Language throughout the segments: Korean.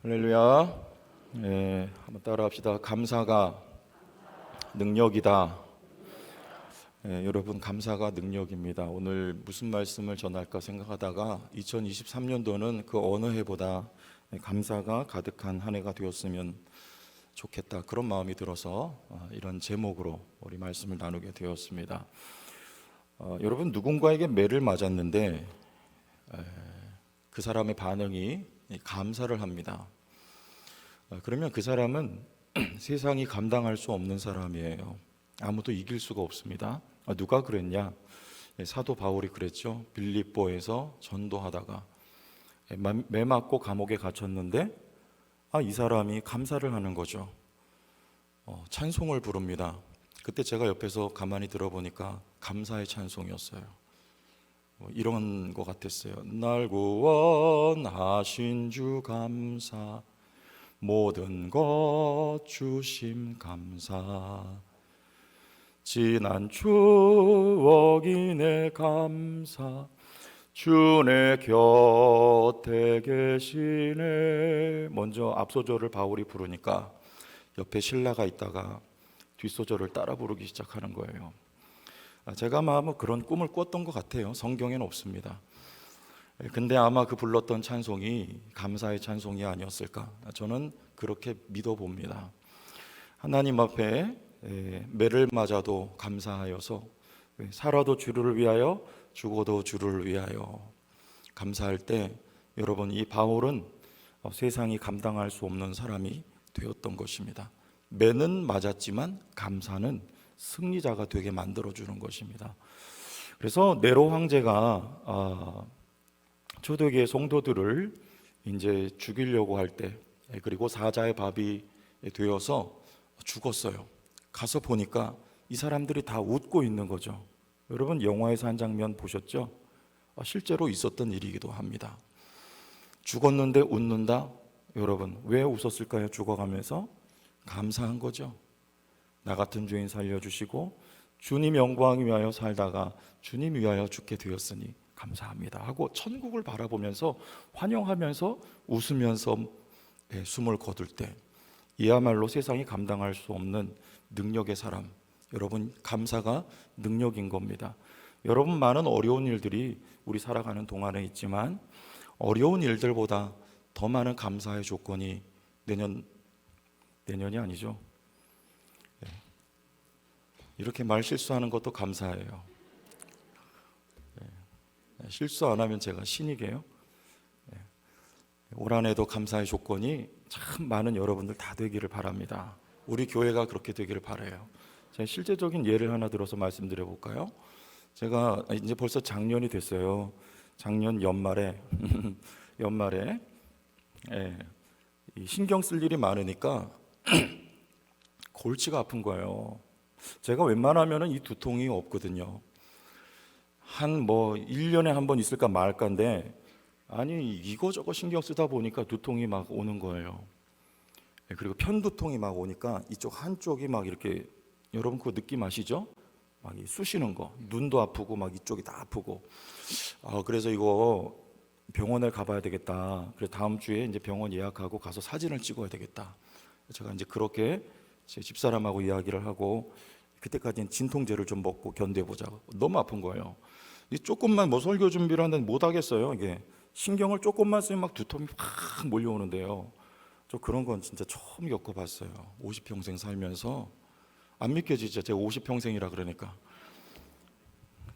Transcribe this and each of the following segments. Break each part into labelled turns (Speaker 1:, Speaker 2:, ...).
Speaker 1: 할렐루야. 한번 따라합시다. 감사가 능력이다. 여러분, 감사가 능력입니다. 오늘 무슨 말씀을 전할까 생각하다가 2023년도는 그 어느 해보다 감사가 가득한 한 해가 되었으면 좋겠다, 그런 마음이 들어서 이런 제목으로 우리 말씀을 나누게 되었습니다. 여러분, 누군가에게 매를 맞았는데 그 사람의 반응이 감사를 합니다. 그러면 그 사람은 세상이 감당할 수 없는 사람이에요. 아무도 이길 수가 없습니다. 누가 그랬냐? 사도 바울이 그랬죠. 빌립보에서 전도하다가 매 맞고 감옥에 갇혔는데 이 사람이 감사를 하는 거죠. 찬송을 부릅니다. 그때 제가 옆에서 가만히 들어보니까 감사의 찬송이었어요. 이런 것 같았어요. 날 구원하신 주 감사, 모든 것 주심 감사, 지난 추억이 내 감사, 주 내 곁에 계시네. 먼저 앞소절을 바울이 부르니까 옆에 신라가 있다가 뒷소절을 따라 부르기 시작하는 거예요. 제가 아마 그런 꿈을 꿨던 것 같아요. 성경에는 없습니다. 근데 아마 그 불렀던 찬송이 감사의 찬송이 아니었을까, 저는 그렇게 믿어봅니다. 하나님 앞에 매를 맞아도 감사하여서, 살아도 주를 위하여 죽어도 주를 위하여 감사할 때, 여러분, 이 바울은 세상이 감당할 수 없는 사람이 되었던 것입니다. 매는 맞았지만 감사는 승리자가 되게 만들어주는 것입니다. 그래서 네로 황제가 초대교회 성도들을 이제 죽이려고 할 때, 그리고 사자의 밥이 되어서 죽었어요. 가서 보니까 이 사람들이 다 웃고 있는 거죠. 여러분, 영화에서 한 장면 보셨죠? 실제로 있었던 일이기도 합니다. 죽었는데 웃는다? 여러분, 왜 웃었을까요? 죽어가면서 감사한 거죠. 나 같은 죄인 살려주시고 주님 영광 위하여 살다가 주님 위하여 죽게 되었으니 감사합니다 하고 천국을 바라보면서 환영하면서 웃으면서 숨을 거둘 때, 이야말로 세상이 감당할 수 없는 능력의 사람. 여러분, 감사가 능력인 겁니다. 여러분, 많은 어려운 일들이 우리 살아가는 동안에 있지만 어려운 일들보다 더 많은 감사의 조건이 내년이 아니죠. 이렇게 말 실수하는 것도 감사해요. 실수 안 하면 제가 신이게요. 올 한 해도 감사의 조건이 참 많은 여러분들 다 되기를 바랍니다. 우리 교회가 그렇게 되기를 바라요. 제가 실제적인 예를 하나 들어서 말씀드려 볼까요? 제가 이제 벌써 작년이 됐어요. 작년 연말에 신경 쓸 일이 많으니까 골치가 아픈 거예요. 제가 웬만하면 이 두통이 없거든요. 1년에 한 번 있을까 말까인데, 아니 이거저거 신경 쓰다 보니까 두통이 막 오는 거예요. 그리고 편두통이 막 오니까 이쪽 한쪽이 막 이렇게, 여러분 그거 느낌 아시죠? 막 쑤시는 거, 눈도 아프고 막 이쪽이 다 아프고. 그래서 이거 병원에 가봐야 되겠다. 그래서 다음 주에 이제 병원 예약하고 가서 사진을 찍어야 되겠다. 제가 이제 그렇게 제 집사람하고 이야기를 하고, 그때까지는 진통제를 좀 먹고 견뎌보자. 너무 아픈 거예요. 이 조금만 설교 준비를 하는데 못 하겠어요. 이게 신경을 조금만 쓰면 막 두통이 확 몰려오는데요. 저 그런 건 진짜 처음 겪어봤어요. 50평생 살면서. 안 믿겨지죠? 제가 50평생이라 그러니까.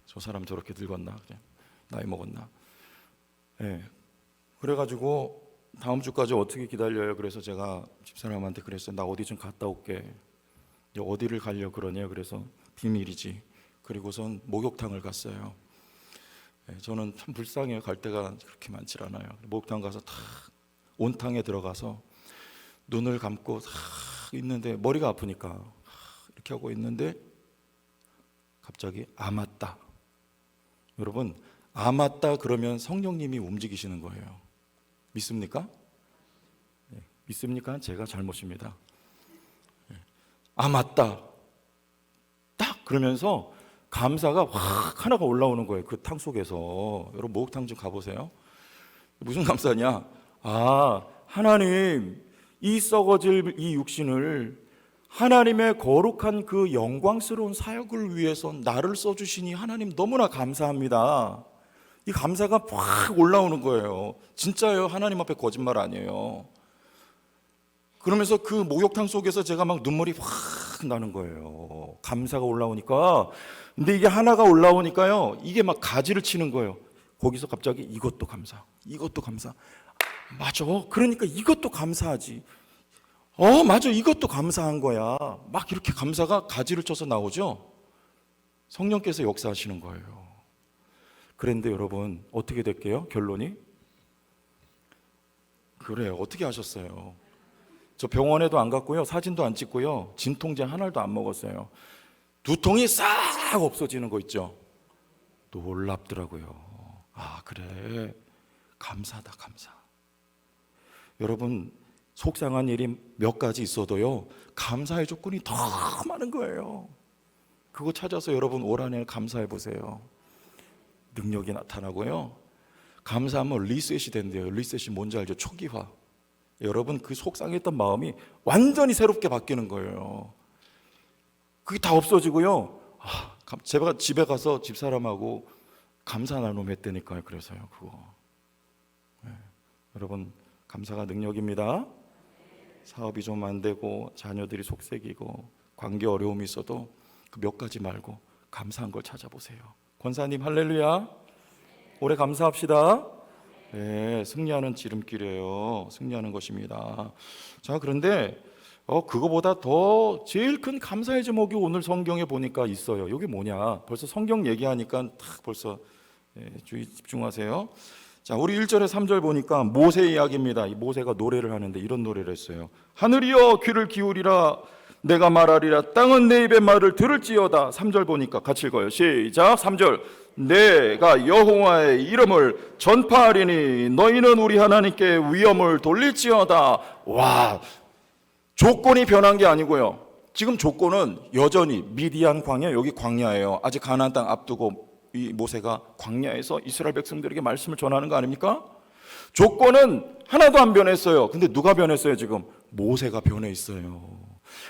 Speaker 1: 저 사람 저렇게 늙었나? 그냥 나이 먹었나? 그래가지고 다음 주까지 어떻게 기다려요? 그래서 제가 집사람한테 그랬어요. 나 어디 좀 갔다 올게. 어디를 가려고 그러냐? 그래서 비밀이지. 그리고선 목욕탕을 갔어요. 저는 참 불쌍해요. 갈 데가 그렇게 많지 않아요. 목욕탕 가서 탁 온탕에 들어가서 눈을 감고 탁 있는데, 머리가 아프니까 이렇게 하고 있는데 갑자기 맞다. 여러분, 맞다 그러면 성령님이 움직이시는 거예요. 믿습니까? 믿습니까? 제가 잘못입니다. 맞다. 딱 그러면서 감사가 확 하나가 올라오는 거예요. 그 탕 속에서. 여러분, 목욕탕 좀 가보세요. 무슨 감사냐? 하나님, 이 썩어질 이 육신을 하나님의 거룩한 그 영광스러운 사역을 위해서 나를 써주시니 하나님 너무나 감사합니다. 이 감사가 확 올라오는 거예요. 진짜예요. 하나님 앞에 거짓말 아니에요. 그러면서 그 목욕탕 속에서 제가 막 눈물이 확 나는 거예요. 감사가 올라오니까. 근데 이게 하나가 올라오니까요, 이게 막 가지를 치는 거예요. 거기서 갑자기 이것도 감사, 이것도 감사. 맞아. 그러니까 이것도 감사하지. 맞아. 이것도 감사한 거야. 막 이렇게 감사가 가지를 쳐서 나오죠. 성령께서 역사하시는 거예요. 그런데 여러분, 어떻게 될게요? 결론이? 그래요. 어떻게 하셨어요? 저 병원에도 안 갔고요, 사진도 안 찍고요, 진통제 한 알도 안 먹었어요. 두통이 싹 없어지는 거 있죠. 놀랍더라고요. 아, 그래. 감사다, 감사. 여러분, 속상한 일이 몇 가지 있어도요, 감사의 조건이 더 많은 거예요. 그거 찾아서 여러분 올 한해 감사해 보세요. 능력이 나타나고요, 감사하면 리셋이 된대요. 리셋이 뭔지 알죠? 초기화. 여러분, 그 속상했던 마음이 완전히 새롭게 바뀌는 거예요. 그게 다 없어지고요. 제가 집에 가서 집사람하고 감사 나눔했다니까요. 그래서요, 그거. 네. 여러분, 감사가 능력입니다. 사업이 좀 안 되고 자녀들이 속색이고 관계 어려움이 있어도 그 몇 가지 말고 감사한 걸 찾아보세요. 권사님, 할렐루야. 올해 감사합시다. 네, 승리하는 지름길이에요. 승리하는 것입니다. 자, 그런데 그거보다 더 제일 큰 감사의 제목이 오늘 성경에 보니까 있어요. 이게 뭐냐? 벌써 성경 얘기하니까 딱 벌써 주의 집중하세요. 자, 우리 1절에 3절 보니까 모세 이야기입니다. 이 모세가 노래를 하는데 이런 노래를 했어요. 하늘이여 귀를 기울이라, 내가 말하리라, 땅은 내 입의 말을 들을지어다. 3절 보니까 같이 읽어요. 시작. 3절. 내가 여호와의 이름을 전파하리니 너희는 우리 하나님께 위엄을 돌릴지어다. 와, 조건이 변한 게 아니고요, 지금 조건은 여전히 미디안 광야, 여기 광야예요. 아직 가나안 땅 앞두고 이 모세가 광야에서 이스라엘 백성들에게 말씀을 전하는 거 아닙니까? 조건은 하나도 안 변했어요. 근데 누가 변했어요? 지금 모세가 변해 있어요.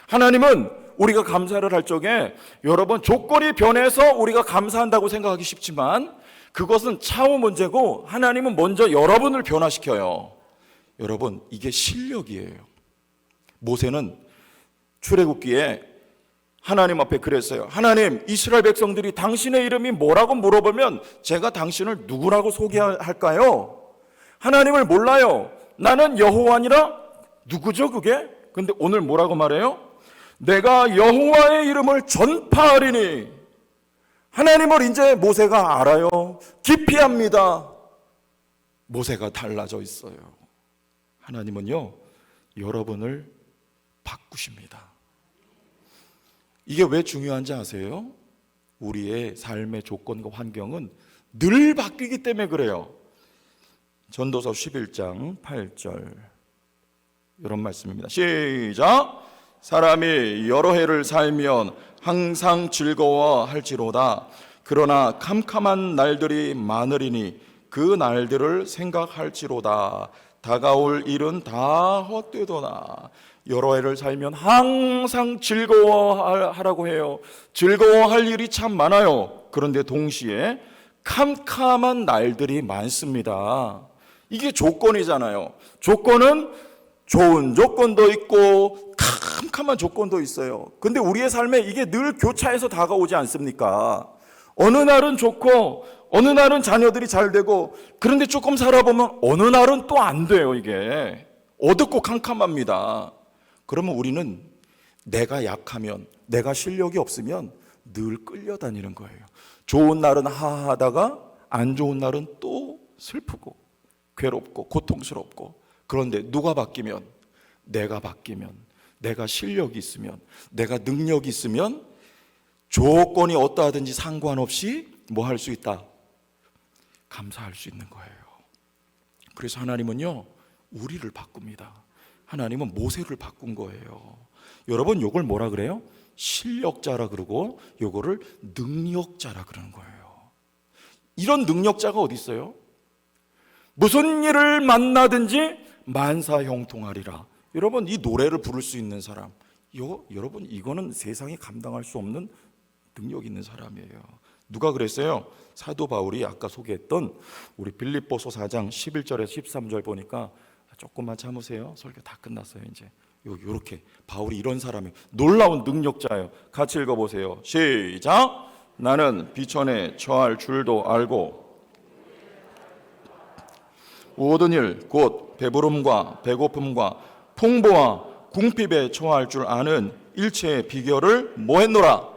Speaker 1: 하나님은 우리가 감사를 할 적에, 여러분, 조건이 변해서 우리가 감사한다고 생각하기 쉽지만 그것은 차후 문제고, 하나님은 먼저 여러분을 변화시켜요. 여러분, 이게 실력이에요. 모세는 출애굽기에 하나님 앞에 그랬어요. 하나님, 이스라엘 백성들이 당신의 이름이 뭐라고 물어보면 제가 당신을 누구라고 소개할까요? 하나님을 몰라요. 나는 여호와니라. 누구죠 그게? 근데 오늘 뭐라고 말해요? 내가 여호와의 이름을 전파하리니. 하나님을 이제 모세가 알아요. 깊이 합니다. 모세가 달라져 있어요. 하나님은요, 여러분을 바꾸십니다. 이게 왜 중요한지 아세요? 우리의 삶의 조건과 환경은 늘 바뀌기 때문에 그래요. 전도서 11장 8절 이런 말씀입니다. 시작. 사람이 여러 해를 살면 항상 즐거워할지로다. 그러나 캄캄한 날들이 많으리니 그 날들을 생각할지로다. 다가올 일은 다 헛되도다. 여러 해를 살면 항상 즐거워하라고 해요. 즐거워할 일이 참 많아요. 그런데 동시에 캄캄한 날들이 많습니다. 이게 조건이잖아요. 조건은 좋은 조건도 있고 캄캄한 조건도 있어요. 근데 우리의 삶에 이게 늘 교차해서 다가오지 않습니까? 어느 날은 좋고 어느 날은 자녀들이 잘 되고, 그런데 조금 살아보면 어느 날은 또 안 돼요. 이게 어둡고 캄캄합니다. 그러면 우리는 내가 약하면, 내가 실력이 없으면 늘 끌려다니는 거예요. 좋은 날은 하하하다가 안 좋은 날은 또 슬프고 괴롭고 고통스럽고. 그런데 누가 바뀌면, 내가 바뀌면, 내가 실력이 있으면, 내가 능력이 있으면 조건이 어떠하든지 상관없이 뭐 할 수 있다? 감사할 수 있는 거예요. 그래서 하나님은요, 우리를 바꿉니다. 하나님은 모세를 바꾼 거예요. 여러분, 요걸 뭐라 그래요? 실력자라 그러고 요거를 능력자라 그러는 거예요. 이런 능력자가 어디 있어요? 무슨 일을 만나든지 만사형통하리라. 여러분, 이 노래를 부를 수 있는 사람, 여러분, 이거는 세상이 감당할 수 없는 능력 있는 사람이에요. 누가 그랬어요? 사도 바울이 아까 소개했던 우리 빌립보서 4장 11절에서 13절 보니까, 조금만 참으세요, 설교 다 끝났어요. 이제 요렇게 바울이 이런 사람이 놀라운 능력자예요. 같이 읽어보세요. 시작. 나는 비천에 처할 줄도 알고 모든 일 곧 배부름과 배고픔과 풍부와 궁핍에 처할 줄 아는 일체의 비결을 뭐했노라?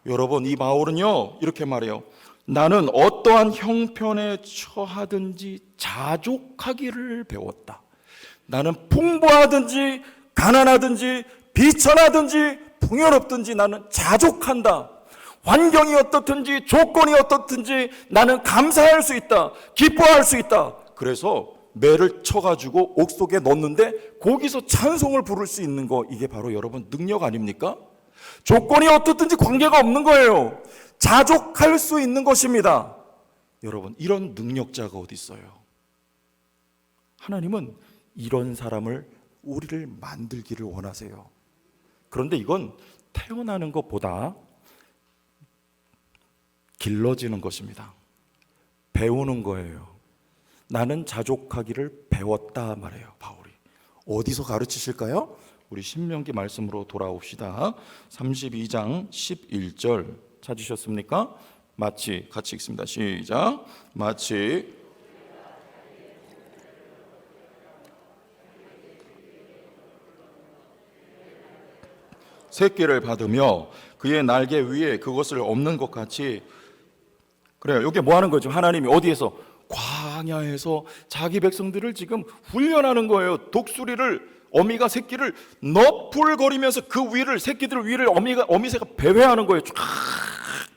Speaker 1: 여러분, 이 바울은요 이렇게 말해요. 나는 어떠한 형편에 처하든지 자족하기를 배웠다. 나는 풍부하든지 가난하든지 비천하든지 풍요롭든지 나는 자족한다. 환경이 어떻든지 조건이 어떻든지 나는 감사할 수 있다. 기뻐할 수 있다. 그래서 매를 쳐가지고 옥 속에 넣는데 거기서 찬송을 부를 수 있는 거, 이게 바로 여러분 능력 아닙니까? 조건이 어떻든지 관계가 없는 거예요. 자족할 수 있는 것입니다. 여러분, 이런 능력자가 어디 있어요? 하나님은 이런 사람을, 우리를 만들기를 원하세요. 그런데 이건 태어나는 것보다 길러지는 것입니다. 배우는 거예요. 나는 자족하기를 배웠다 말해요, 바울이. 어디서 가르치실까요? 우리 신명기 말씀으로 돌아옵시다. 32장 11절 찾으셨습니까? 마치, 같이 읽습니다. 시작. 마치 새끼를 받으며 그의 날개 위에 그것을 엎는 것 같이. 그래요. 이게 뭐 하는 거죠? 하나님이 어디에서? 광야에서 자기 백성들을 지금 훈련하는 거예요. 독수리를, 어미가 새끼를 너풀거리면서 그 위를, 새끼들 위를 어미새가 배회하는 거예요. 쫙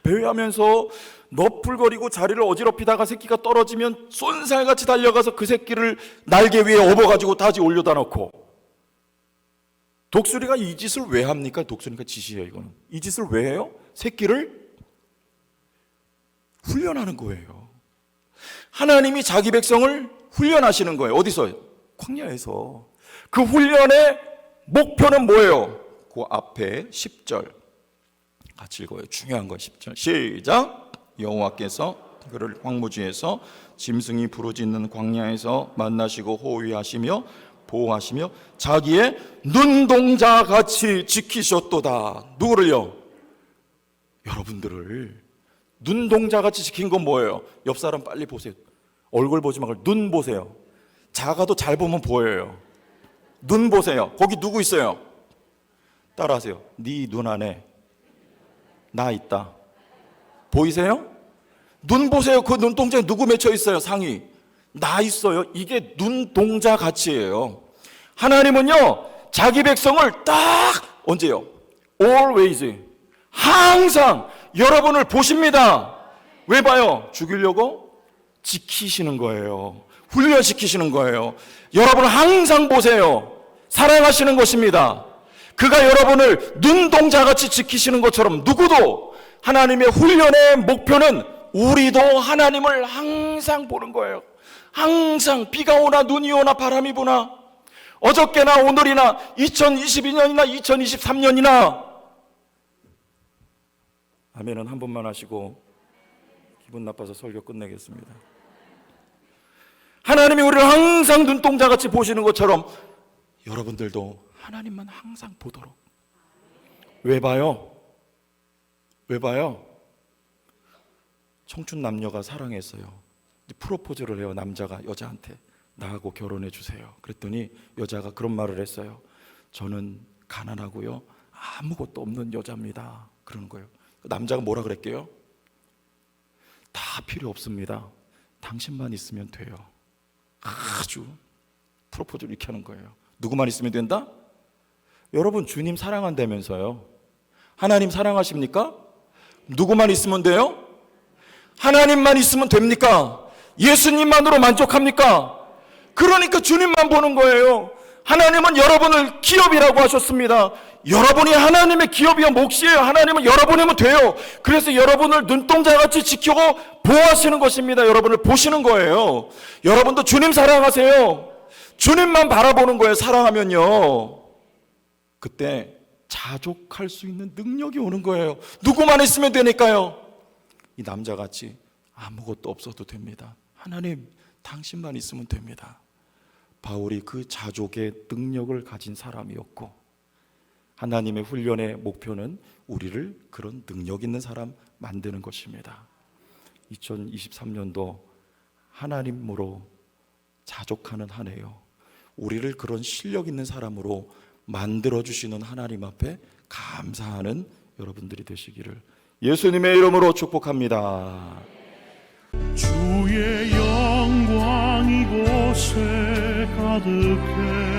Speaker 1: 배회하면서 너풀거리고 자리를 어지럽히다가 새끼가 떨어지면 쏜살같이 달려가서 그 새끼를 날개 위에 업어가지고 다시 올려다 놓고. 독수리가 이 짓을 왜 합니까? 독수리가 짓이에요. 이거는 이 짓을 왜 해요? 새끼를 훈련하는 거예요. 하나님이 자기 백성을 훈련하시는 거예요. 어디서? 광야에서. 그 훈련의 목표는 뭐예요? 그 앞에 10절 같이 읽어요. 중요한 거 10절 시작. 여호와께서 그를 황무지에서 짐승이 부르짖는 광야에서 만나시고 호위하시며 보호하시며 자기의 눈동자같이 지키셨도다. 누구를요? 여러분들을. 눈동자같이 지킨 건 뭐예요? 옆 사람 빨리 보세요. 얼굴 보지 말고 눈 보세요. 작아도 잘 보면 보여요. 눈 보세요. 거기 누구 있어요? 따라하세요. 네 눈 안에 나 있다. 보이세요? 눈 보세요. 그 눈동자에 누구 맺혀 있어요? 상이 나 있어요. 이게 눈동자 가치예요. 하나님은요 자기 백성을 딱 언제요? Always, 항상 여러분을 보십니다. 왜 봐요? 죽이려고? 지키시는 거예요. 훈련시키시는 거예요. 여러분을 항상 보세요. 사랑하시는 것입니다. 그가 여러분을 눈동자같이 지키시는 것처럼 누구도 하나님의 훈련의 목표는 우리도 하나님을 항상 보는 거예요. 항상 비가 오나 눈이 오나 바람이 부나 어저께나 오늘이나 2022년이나 2023년이나. 아멘은 한 번만 하시고 기분 나빠서 설교 끝내겠습니다. 하나님이 우리를 항상 눈동자같이 보시는 것처럼 여러분들도 하나님만 항상 보도록. 왜 봐요? 왜 봐요? 청춘 남녀가 사랑했어요. 프로포즈를 해요. 남자가 여자한테 나하고 결혼해 주세요. 그랬더니 여자가 그런 말을 했어요. 저는 가난하고요 아무것도 없는 여자입니다. 그러는 거예요. 남자가 뭐라 그랬게요? 다 필요 없습니다. 당신만 있으면 돼요. 아주 프로포즈를 이렇게 하는 거예요. 누구만 있으면 된다? 여러분 주님 사랑한다면서요. 하나님 사랑하십니까? 누구만 있으면 돼요? 하나님만 있으면 됩니까? 예수님만으로 만족합니까? 그러니까 주님만 보는 거예요. 하나님은 여러분을 기업이라고 하셨습니다. 여러분이 하나님의 기업이요 몫이에요. 하나님은 여러분이면 돼요. 그래서 여러분을 눈동자같이 지키고 보호하시는 것입니다. 여러분을 보시는 거예요. 여러분도 주님 사랑하세요. 주님만 바라보는 거예요. 사랑하면요, 그때 자족할 수 있는 능력이 오는 거예요. 누구만 있으면 되니까요. 이 남자같이 아무것도 없어도 됩니다. 하나님, 당신만 있으면 됩니다. 바울이 그 자족의 능력을 가진 사람이었고, 하나님의 훈련의 목표는 우리를 그런 능력 있는 사람 만드는 것입니다. 2023년도 하나님으로 자족하는 한 해요. 우리를 그런 실력 있는 사람으로 만들어주시는 하나님 앞에 감사하는 여러분들이 되시기를 예수님의 이름으로 축복합니다.
Speaker 2: 주의 영광 이곳에 가득해